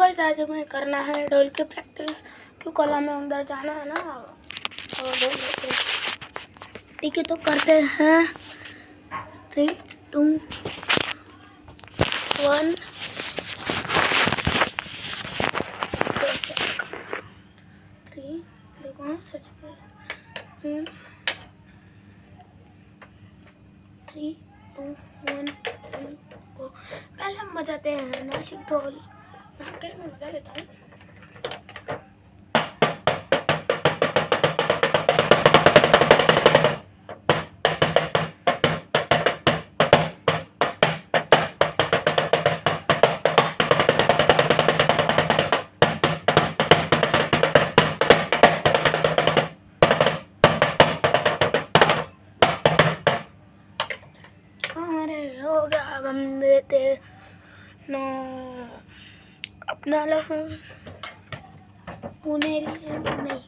Guys आज हमें करना है ढोल की प्रैक्टिस, क्यों कल हमें अंदर जाना है ना। और ठीक है, तो करते हैं 3, 2, 1। 3 देखो सच में 3, 2, 1 go। पहले हम बजाते हैं नासिक ढोल। मैं बजा लेता हूँ। हो गया, अब हम देते नो अपना लहसुन पुनेरी नहीं